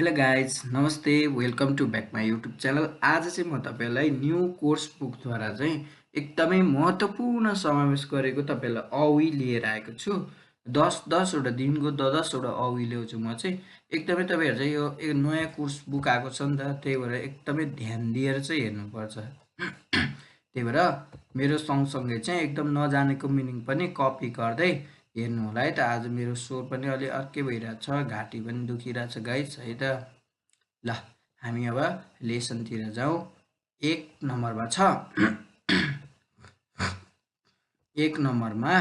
Hello guys नमस्ते welcome to back my YouTube channel. आज चाहिँ म तपाईँलाई न्यू कोर्स बुकद्वारा चाहिँ एकदमै महत्त्वपूर्ण समावेश गरेको तपाईँलाई अवी लिएर आएको छु। 10-10वटा दिनको 10-10वटा अवी ल्याउँछु म चाहिँ। एकदमै तपाईँहरू चाहिँ यो नयाँ कोर्स बुक आएको छ नि त, त्यही भएर एकदमै ध्यान दिएर चाहिँ हेर्नुपर्छ। त्यही भएर मेरो सँगसँगै चाहिँ एकदम नजानेको मिनिङ पनि कपी गर्दै हेर्नु होला है त। आज मेरो स्वर पनि अलि अर्कै भइरहेको छ, घाँटी पनि दुखिरहेको छ गाइस है त। ल हामी अब लेसनतिर जाउँ। एक नम्बरमा छ एक नम्बरमा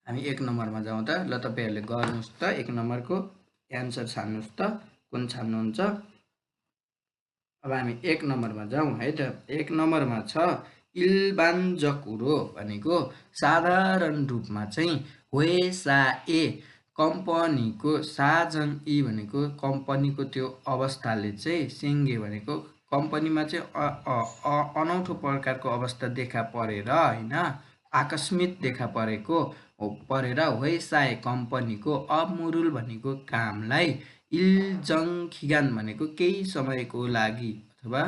हामी एक नम्बरमा जाउँ त। ल तपाईँहरूले गर्नुहोस् त, एक नम्बरको एन्सर छान्नुहोस् त, कुन छान्नुहुन्छ। अब हामी एक नम्बरमा जाउँ है त। एक नम्बरमा छ इल्बान्जकुरो भनेको साधारण रूपमा चाहिँ होएसाए कम्पनीको साजन ई भनेको कम्पनीको त्यो अवस्थाले चाहिँ सेङ्गे भनेको कम्पनीमा चाहिँ अनौठो प्रकारको अवस्था देखा परेर होइन, आकस्मिक देखा परेर होएसाए कम्पनीको अमुरुल भनेको कामलाई इल्जङखिगान भनेको केही समयको लागि अथवा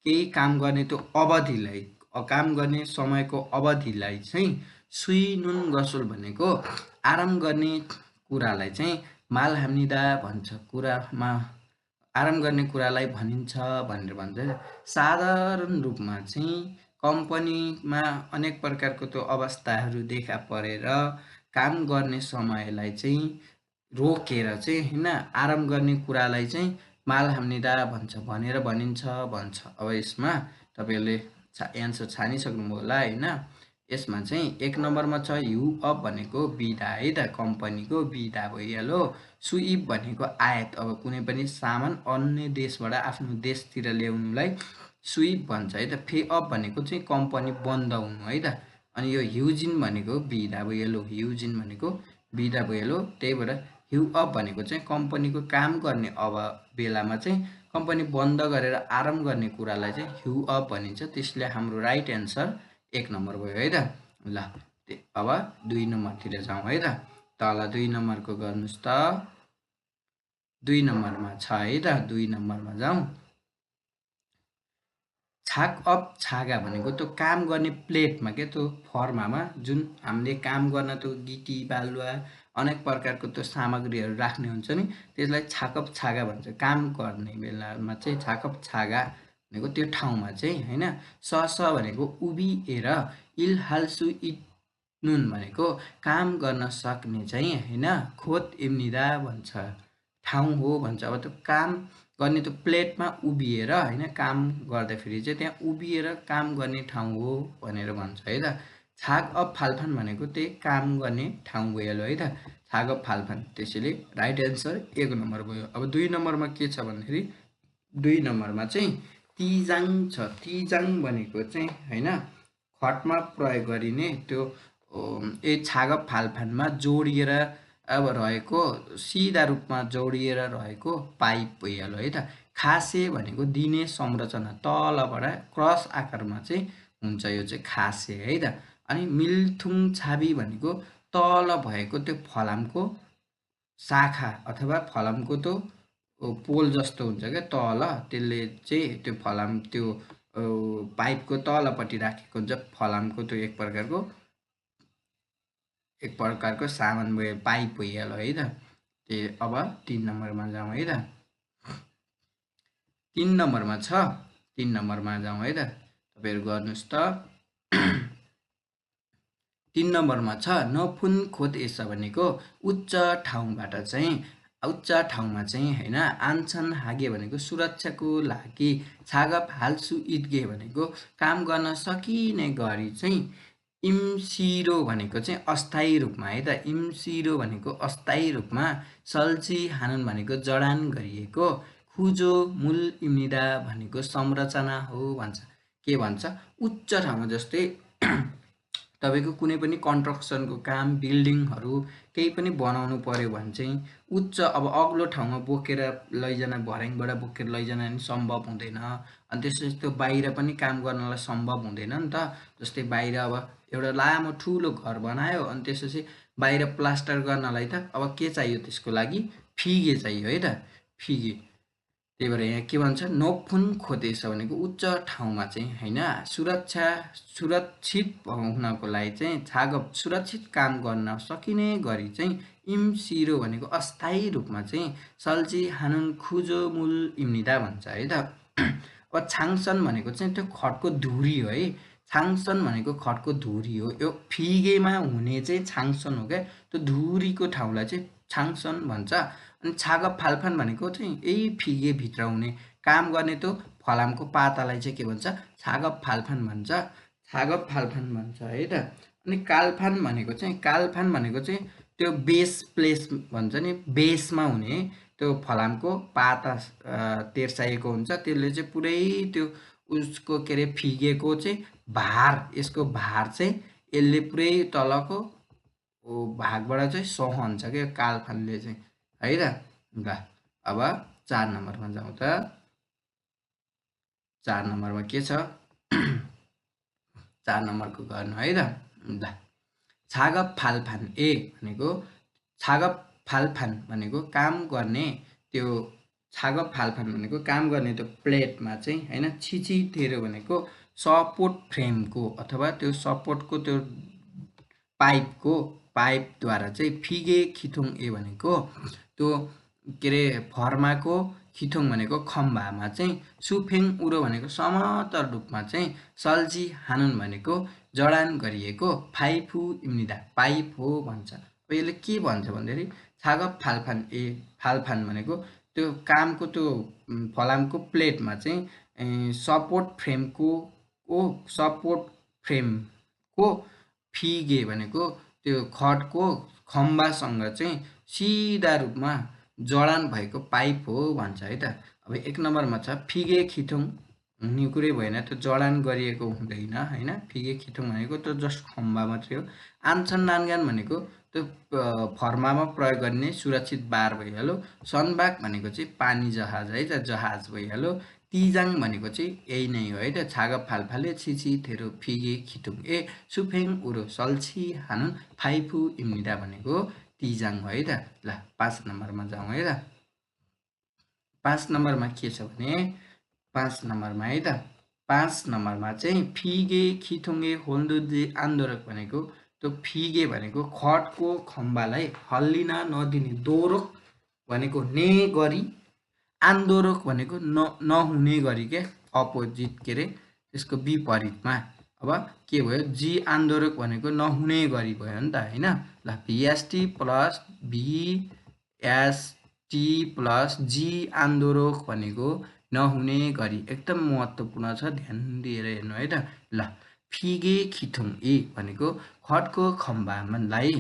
केही काम गर्ने त्यो अवधिलाई, काम गर्ने समयको अवधिलाई चाहिँ सुइनुन गसोल भनेको आराम गर्ने कुरालाई चाहिँ मालहाम्निदा भन्छ। कुरामा आराम गर्ने कुरालाई भनिन्छ भनेर भन्छ। साधारण रूपमा चाहिँ कम्पनीमा अनेक प्रकारको त्यो अवस्थाहरू देखा परेर काम गर्ने समयलाई चाहिँ रोकेर चाहिँ होइन, आराम गर्ने कुरालाई चाहिँ मालहाम्निदा भन्छ भनेर भनिन्छ भन्छ। अब यसमा तपाईँहरूले एन्सर छानिसक्नुभयो होला होइन। यसमा चाहिँ एक नम्बरमा छ यु अप भनेको बिदा है त, कम्पनीको बिदा भइहाल्यो। सुइप भनेको आयात, अब कुनै पनि सामान अन्य देशबाट आफ्नो देशतिर ल्याउनुलाई सुइप भन्छ है त। फे अप भनेको चाहिँ कम्पनी बन्द हुनु है त। अनि यो ह्युजिन भनेको बिदा भइहाल्यो, ह्युजिन भनेको बिदा भइहाल्यो। त्यही भएर ह्यु अप भनेको चाहिँ कम्पनीको काम गर्ने बेलामा चाहिँ कम्पनी बन्द गरेर आराम गर्ने कुरालाई चाहिँ ह्यु अप भनिन्छ। त्यसले हाम्रो राइट एन्सर एक नम्बर भयो है त। ल अब दुई नम्बरतिर जाउँ है त। तल दुई नम्बरको गर्नुहोस् त। दुई नम्बरमा छ है त, दुई नम्बरमा जाउँ। छाक अप छागा भनेको त्यो काम गर्ने प्लेटमा के त्यो फर्मामा जुन हामीले काम गर्न त्यो गिटी बालुवा अनेक प्रकारको त्यो सामग्रीहरू राख्ने हुन्छ नि, त्यसलाई छाकप छागा भन्छ। काम गर्ने बेलामा चाहिँ छाकप छागा भनेको त्यो ठाउँमा चाहिँ होइन। स भनेको उभिएर, इलहाल्सु इट्नुन भनेको काम गर्न सक्ने चाहिँ होइन खोत इम्निदा भन्छ, ठाउँ हो भन्छ। अब त्यो काम गर्ने त्यो प्लेटमा उभिएर होइन काम गर्दाखेरि चाहिँ त्यहाँ उभिएर काम गर्ने ठाउँ हो भनेर भन्छ है त। छाग अफ फाल्फान भनेको त्यही काम गर्ने ठाउँ भइहाल्यो है त, छाग अफ फाल्फान। त्यसैले राइट एन्सर एक नम्बर भयो। अब दुई नम्बरमा के छ भन्दाखेरि दुई नम्बरमा चाहिँ तिजाङ छ। तिजाङ भनेको चाहिँ होइन खटमा प्रयोग गरिने त्यो छाग अफ फाल्फानमा जोडिएर अब रहेको, सिधा रूपमा जोडिएर रहेको पाइप भइहाल्यो है त। खासे भनेको दिने संरचना तलबाट क्रस आकारमा चाहिँ हुन्छ, यो चाहिँ खासे है त। अनि मिल्थुङ छाबी भनेको तल भएको त्यो फलामको शाखा अथवा फलामको त्यो पोल जस्तो हुन्छ क्या तल, त्यसले चाहिँ त्यो फलाम त्यो पाइपको तलपट्टि राखेको हुन्छ फलामको त्यो एक प्रकारको सामान भयो, पाइप भइहाल्यो है त। अब तीन नम्बरमा जाउँ है त। तीन नम्बरमा छ, तीन नम्बरमा जाउँ है त। तपाईँहरू गर्नुहोस् त। तीन नम्बरमा छ नफुन खोत एसा भनेको उच्च ठाउँबाट चाहिँ, उच्च ठाउँमा चाहिँ होइन आन्छन् हागे भनेको सुरक्षाको लागि, छागप हाल्सु इद्गे भनेको काम गर्न सकिने गरी चाहिँ, इम्सिरो भनेको चाहिँ अस्थायी रूपमा है त, इम्सिरो भनेको अस्थायी रूपमा, सल्ची हानन भनेको जडान गरिएको, खुजो मूल इम्निदा भनेको संरचना हो भन्छ। के भन्छ, उच्च ठाउँमा जस्तै तपाईँको कुनै पनि कन्स्ट्रक्सनको काम, बिल्डिङहरू केही पनि बनाउनु पर्यो भने चाहिँ उच्च, अब अग्लो ठाउँमा बोकेर लैजान, भर्याङबाट बोकेर लैजान नि सम्भव हुँदैन। अनि त्यसपछि त्यो बाहिर पनि काम गर्नलाई सम्भव हुँदैन नि त। जस्तै बाहिर अब एउटा लामो ठुलो घर बनायो, अनि त्यसपछि बाहिर प्लास्टर गर्नलाई त अब के चाहियो त्यसको लागि, फिगे चाहियो है त। फिगे। त्यही भएर यहाँ के भन्छ नोफुन खोतेछ भनेको उच्च ठाउँमा चाहिँ हैन सुरक्षित हुनको लागि चाहिँ सुरक्षित काम गर्न सकिने गरी चाहिँ इम्सिरो भनेको अस्थायी रूपमा चाहिँ सल्जी हानुन खुजो मूल इम्निदा भन्छ है त। अब छाङसन भनेको चाहिँ त्यो खटको धुरी हो है। छाङसन भनेको खटको धुरी हो। यो फिगेमा हुने चाहिँ छाङसन हो क्या। त्यो धुरीको ठाउँलाई चाहिँ छाङसन भन्छ। अनि छागप फाल्फान भनेको चाहिँ यही फिगेभित्र हुने काम गर्ने त्यो फलामको पातालाई चाहिँ के भन्छ छागप फाल्फान भन्छ। छागप फाल्फान भन्छ है त। अनि कालफान भनेको चाहिँ त्यो बेस प्लेस भन्छ नि बेसमा हुने त्यो फलामको पाता तेर्साएको हुन्छ। त्यसले चाहिँ पुरै त्यो उसको के अरे फिगेको चाहिँ भार यसको भार चाहिँ यसले पुरै तलको भागबाट चाहिँ सहन्छ क्या कालफानले चाहिँ है त। ल अब 4 नम्बरमा जाउँ त। 4 नम्बरमा के छ 4 नम्बरको गर्नु है त। ल छागप फाल्फान ए भनेको छागप फाल्फान भनेको काम गर्ने त्यो छागप फाल्फान भनेको काम गर्ने त्यो प्लेटमा चाहिँ हैन छिचिथेरो भनेको सपोर्ट फ्रेमको अथवा त्यो सपोर्टको त्यो पाइपद्वारा चाहिँ फिगे खिथुङ ए भनेको त्यो के अरे फर्माको खिथुङ भनेको खम्बामा चाहिँ सुफेङ उरो भनेको समतल रूपमा चाहिँ सल्जी हानुन भनेको जडान गरिएको फाइफु इम्निदा पाइप हो भन्छ। अब यसले के भन्छ भन्दाखेरि छागप फाल्फान ए फाल्फान भनेको त्यो कामको त्यो फलामको प्लेटमा चाहिँ सपोर्ट फ्रेमको फिगे भनेको त्यो खटको खम्बासँग चाहिँ सिधा रूपमा जडान भएको पाइप हो भन्छ है त। अब 1 नम्बरमा छ फिगे खिथुङ हुने कुरै भएन त्यो जडान गरिएको हुँदैन हैन। फिगे खिथुङ भनेको त्यो जस्ट खम्बा मात्रै हो। आन्छन नानगान भनेको त्यो फर्मामा प्रयोग गर्ने सुरक्षित बार भइहाल्यो। सनबाग भनेको चाहिँ पानी जहाज है त जहाज भइहाल्यो। तिजाङ भनेको चाहिँ यही नै हो है त छागप फाल्फाले छिचिथेरो फिगे खिथुङ ए सुफेङ उरो सल्छी हानुन फाइफु इम्निदा भनेको तिजाङ हो है त। ल 5 नम्बरमा जाउँ है त। 5 नम्बरमा के छ भने 5 नम्बरमा है त 5 नम्बरमा चाहिँ फिगे खिथुङे होल्दुजे आन्दोलक भनेको त्यो फिगे भनेको खटको खम्बालाई हल्लिन नदिने दोरोक भनेको ने गरी आन्दोलक भनेको नहुने गरी के अपोजिट के अरे त्यसको विपरीतमा। अब के भयो जी आन्दोलक भनेको नहुने गरी भयो नि त हैन। ल भिएसटी प्लस भिएसटी प्लस जी आन्दोलक भनेको नहुने गरी एकदम महत्त्वपूर्ण छ ध्यान दिएर हेर्नु है त। ल फिगे खिथुङ ए भनेको खटको खम्बालाई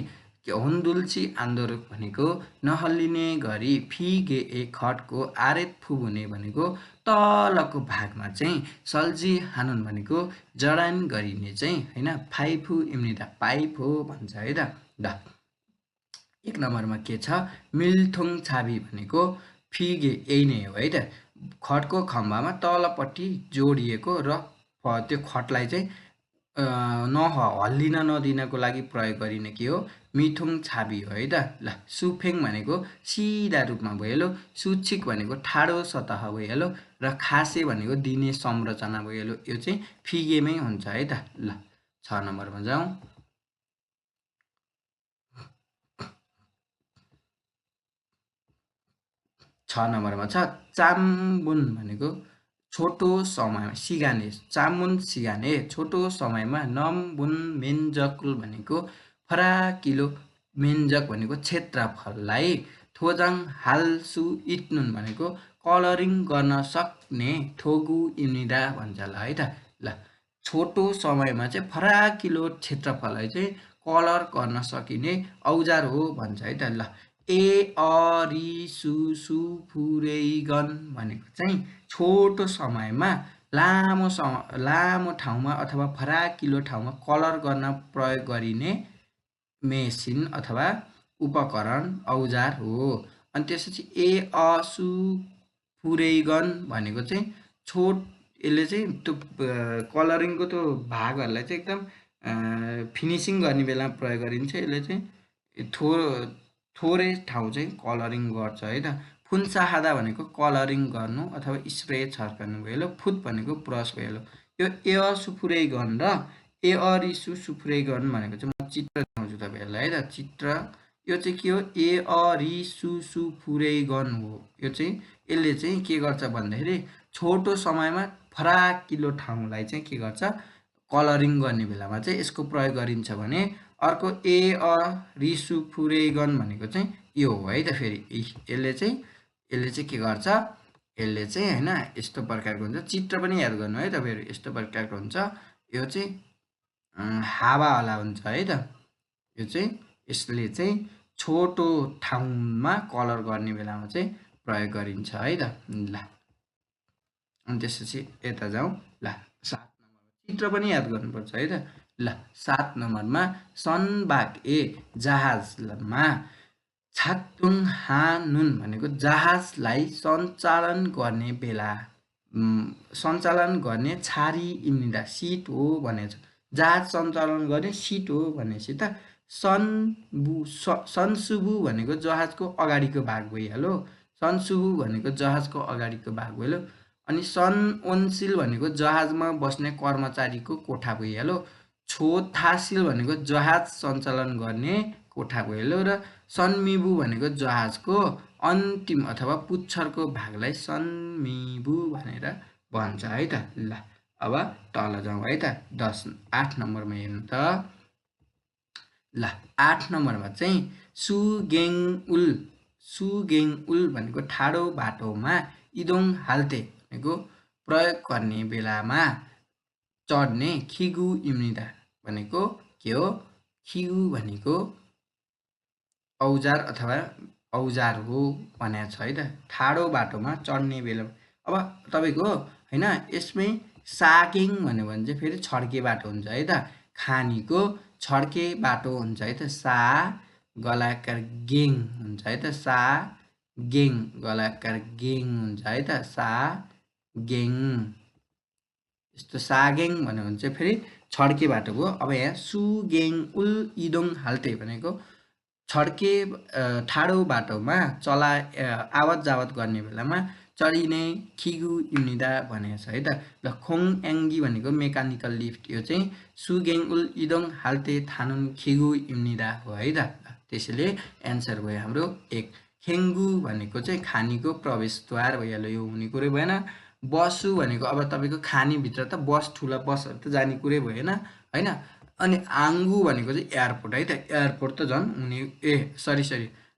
होन्दुल्ची आन्दोलक भनेको नहल्लिने गरी फिगे ए खटको आरेत फुबुने भनेको तलको भागमा चाहिँ सल्जी हानुन भनेको जडान गरिने चाहिँ हैन फाइफु इम्निदा पाइप हो भन्छ है त। ल 1 नम्बरमा के छ मिल्थोङ छाबी भनेको फिगे यही नै हो है त। खटको खम्बामा तलपट्टि जोडिएको र त्यो खटलाई चाहिँ हल्लिन नदिनको लागि प्रयोग गरिने के हो मिथुङ छाबी हो है त। ल सुफेङ भनेको सिधा रूपमा भइहाल्यो। सुच्छिक भनेको ठाडो सतह भइहाल्यो र खासे भनेको दिने संरचना भइहाल्यो। यो चाहिँ फिगेमै हुन्छ है त। ल 6 नम्बरमा जाउँ। 6 नम्बरमा छ चाम्बुन भनेको छोटो समयमा सिगाने चामुन सिगाने छोटो समयमा नमबुन मेन्जकुल भनेको फराकिलो मेन्जक भनेको क्षेत्रफललाई थोजाङ हालसु इट्नुन भनेको कलरिङ गर्न सक्ने थोगु इम्निदा भन्छ ल है त। ल छोटो समयमा चाहिँ फराकिलो क्षेत्रफललाई चाहिँ कलर गर्न सकिने औजार हो भन्छ है त। ल ए अरि सुसु फुरेगन भनेको चाहिँ छोटो समयमा लामो ठाउँमा अथवा फराकिलो ठाउँमा कलर गर्न प्रयोग गरिने मेसिन अथवा उपकरण औजार हो। अनि त्यसपछि ए असु फुरेगन भनेको चाहिँ यसले चाहिँ त्यो कलरिङको त्यो भागहरूलाई चाहिँ एकदम फिनिसिङ गर्ने बेलामा प्रयोग गरिन्छ। यसले चाहिँ थोरै ठाउँ चाहिँ कलरिङ गर्छ है त। फुन्साहादा भनेको कलरिङ गर्नु अथवा स्प्रे छर्कनु भयो। फुत भनेको ब्रस भयो। यो ए सुफुरै गन र ए रिसु सुफुरै गन भनेको चाहिँ म चित्र देखाउँछु तपाईहरुलाई है त। चित्र यो चाहिँ के हो, ए रिसु सुफुरै गन हो। यो चाहिँ यसले चाहिँ के गर्छ भन्दाखेरि छोटो समयमा फराकिलो ठाउँलाई चाहिँ के गर्छ, कलरिङ गर्ने बेलामा चाहिँ यसको प्रयोग गरिन्छ भने अर्को ए रिसु फुरै गन भनेको चाहिँ यो हो है त। फेरि यसले चाहिँ के गर्छ, यसले चाहिँ हैन यस्तो प्रकारको हुन्छ। चित्र पनि याद गर्नु है तपाईहरु, यस्तो प्रकारको हुन्छ। यो चाहिँ हावावाला हुन्छ है त। यो चाहिँ यसले चाहिँ छोटो ठाउँमा कलर गर्ने बेलामा चाहिँ प्रयोग गरिन्छ है त। ल अनि त्यसपछि यता जाउँ। ल 7 नम्बरमा चित्र पनि याद गर्नुपर्छ है त। ल 7 नम्बरमा सनबाग ए जहाजमा छातुङ हानुन भनेको जहाजलाई सञ्चालन गर्ने बेला सञ्चालन गर्ने छारी इम्निदा सिट हो भनेछ। जहाज सञ्चालन गर्ने सिट हो भनेपछि त सनसुबु भनेको जहाजको अगाडिको भाग भइहाल्यो। सनसुबु भनेको जहाजको अगाडिको भाग भइहाल्यो। अनि सन ओन्सिल भनेको जहाजमा बस्ने कर्मचारीको कोठा भइहाल्यो। छोथासिल भनेको जहाज सञ्चालन गर्ने कोठा भइहाल्यो। र सनमिबु भनेको जहाजको अन्तिम अथवा पुच्छरको भागलाई सनमिबु भनेर भन्छ है त। ल अब तल जाउँ है त। 8 नम्बरमा हेर्नु त। ल 8 नम्बरमा चाहिँ सुगेङउल भनेको ठाडो बाटोमा इदोङ हाल्ते भनेको प्रयोग गर्ने बेलामा चढ्ने खिगु इम्निदा भनेको के हो, खिगु भनेको औजार अथवा औजार हो भनेको छ है त। ठाडो बाटोमा चढ्ने बेला अब तपाईको हैन यसमै सागेङ भन्यो भने चाहिँ फेरि छड्के बाटो हुन्छ है त। खानीको छड्के बाटो हुन्छ है त। सा गलाकार गेङ हुन्छ है त। सा गेङ गलाकार गेङ हुन्छ है त। सा गेङ यस्तो सागेङ भन्यो भने चाहिँ फेरि छड्के बाटो हो। अब यहाँ सुगेङउल इदोङ हाल्ते भनेको छड्के ठाडो बाटोमा आवत जावत गर्ने बेलामा चढिने खिगु इम्निदा भनेको छ है त। ल खोङ एङ्गी भनेको मेकानिकल लिफ्ट। यो चाहिँ सुगेङउल इदोङ हाल्ते थानुन खिगु इम्निदा हो है त। त्यसैले एन्सर भयो हाम्रो 1। खेङ्गु भनेको चाहिँ खानीको प्रवेशद्वार भइहाल्यो, यो हुने कुरै भएन। बसु भनेको अब तपाईको खानीभित्र त बस, ठुला बसहरू त जाने कुरै भएन हैन। अनि आङ्गु भनेको चाहिँ एयरपोर्ट है त। एयरपोर्ट त झन् हुने सरी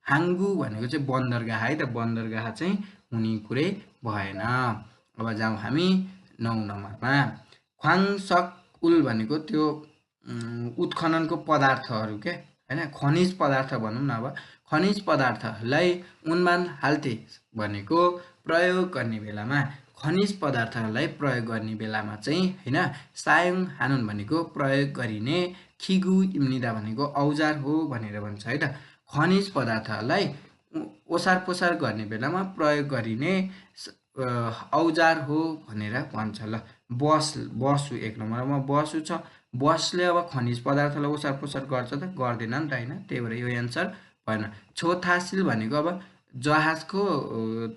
हाङ्गु भनेको चाहिँ बन्दरगाह है त। बन्दरगाह चाहिँ हुने कुरै भएन। अब जाउँ हामी 9 नम्बरमा। ख्वाङसक-उल भनेको त्यो उत्खननको पदार्थहरू के हैन, खनिज पदार्थ भनौँ न। अब खनिज पदार्थहरूलाई उन्मान हाल्ते भनेको प्रयोग गर्ने बेलामा खनिज पदार्थहरूलाई प्रयोग गर्ने बेलामा चाहिँ हैन सायोङ हानुन भनेको प्रयोग गरिने खिगु इम्निदा भनेको औजार हो भनेर भन्छ है त। खनिज पदार्थहरूलाई ओसार पोसार गर्ने बेलामा प्रयोग गरिने औजार हो भनेर भन्छ। ल बसु 1 नम्बरमा बसु छ। बसले अब खनिज पदार्थलाई ओसार पोसार गर्छ त, गर्दैन नि त हैन। त्यही भएर यो एन्सर भएन। छोथासिल भनेको अब जहाजको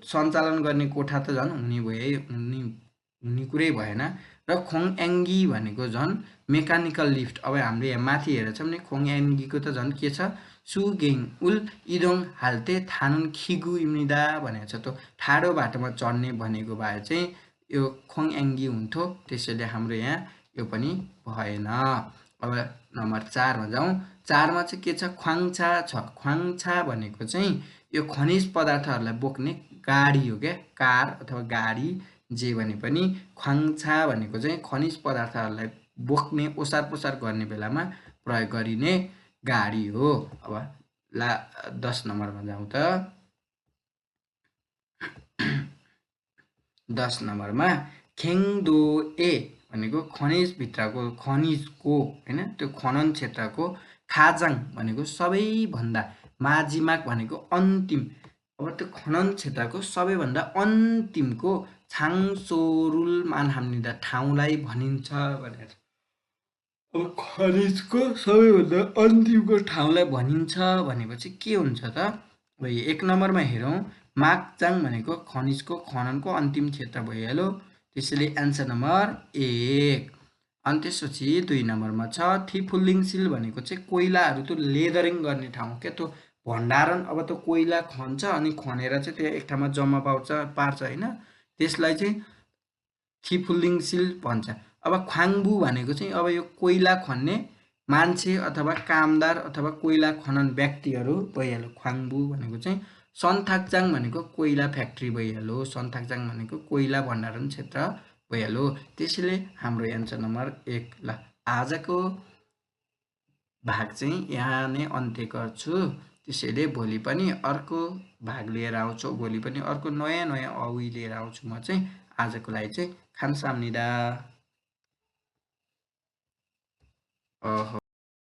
सञ्चालन गर्ने कोठा त झन् हुने कुरै भएन। र खोङ एङ्गी भनेको झन् मेकानिकल लिफ्ट। अब हामीले यहाँ माथि हेरेर छौँ नि, खोङ एङ्गीको त झन् के छ, सुगेङउल इदोङ हाल्ते थानुन खिगु इम्निदा भनेको छ। त ठाडो बाटोमा चढ्ने भनेको भए चाहिँ यो खोङ एङ्गी हुन्थ्यो। त्यसैले हाम्रो यहाँ यो पनि भएन। अब नम्बर 4 मा जाउँ। 4 मा चाहिँ के छ, ख्वाङछा छ। ख्वाङछा भनेको चाहिँ यो खनिज पदार्थहरूलाई बोक्ने गाडी हो क्या, कार अथवा गाडी जे भने पनि ख्वाङछा भनेको चाहिँ खनिज पदार्थहरूलाई बोक्ने ओसार पोसार गर्ने बेलामा प्रयोग गरिने गाडी हो। अब 10 नम्बरमा जाउँ त। 10 नम्बरमा खेङदोए भनेको खनिजको हैन, त्यो खनन क्षेत्रको खाजाङ भनेको सबैभन्दा माजिमाग भनेको अन्तिम। अब त्यो खनन क्षेत्रको सबैभन्दा अन्तिमको छाङसोरुल मानहाम्निदा ठाउँलाई भनिन्छ भनेर। अब खनिजको सबैभन्दा अन्तिमको ठाउँलाई भनिन्छ भनेपछि के हुन्छ त भयो। 1 नम्बरमा हेरौँ, माकचाङ भनेको खनिजको खननको अन्तिम क्षेत्र भइहाल्यो, त्यसैले एन्सर नम्बर 1। अनि त्यसपछि 2 नम्बरमा छ थिफुलिङसिल भनेको चाहिँ कोइलाहरू त्यो लेदरिङ गर्ने ठाउँ के, त्यो भण्डारण। अब त्यो कोइला खन्छ अनि खनेर चाहिँ त्यो एक ठाउँमा जम्मा पार्छ होइन, त्यसलाई चाहिँ थिफुलिङसिल भन्छ। अब ख्वाङबु भनेको चाहिँ अब यो कोइला खन्ने मान्छे अथवा कामदार अथवा कोइला खनन व्यक्तिहरू भइहाल्यो ख्वाङबु भनेको चाहिँ। सन्थाक्चाङ भनेको कोइला फ्याक्ट्री भइहाल्यो, सन्थाक्चाङ भनेको कोइला भण्डारण क्षेत्र भइहाल्यो, त्यसैले हाम्रो एन्सर नम्बर 1। ल आजको भाग चाहिँ यहाँ नै अन्त्य गर्छु, त्यसैले भोलि पनि अर्को भाग लिएर आउँछु, भोलि पनि अर्को नयाँ नयाँ अवि लिएर आउँछु म चाहिँ। आजको लागि चाहिँ खामसाम्निदा।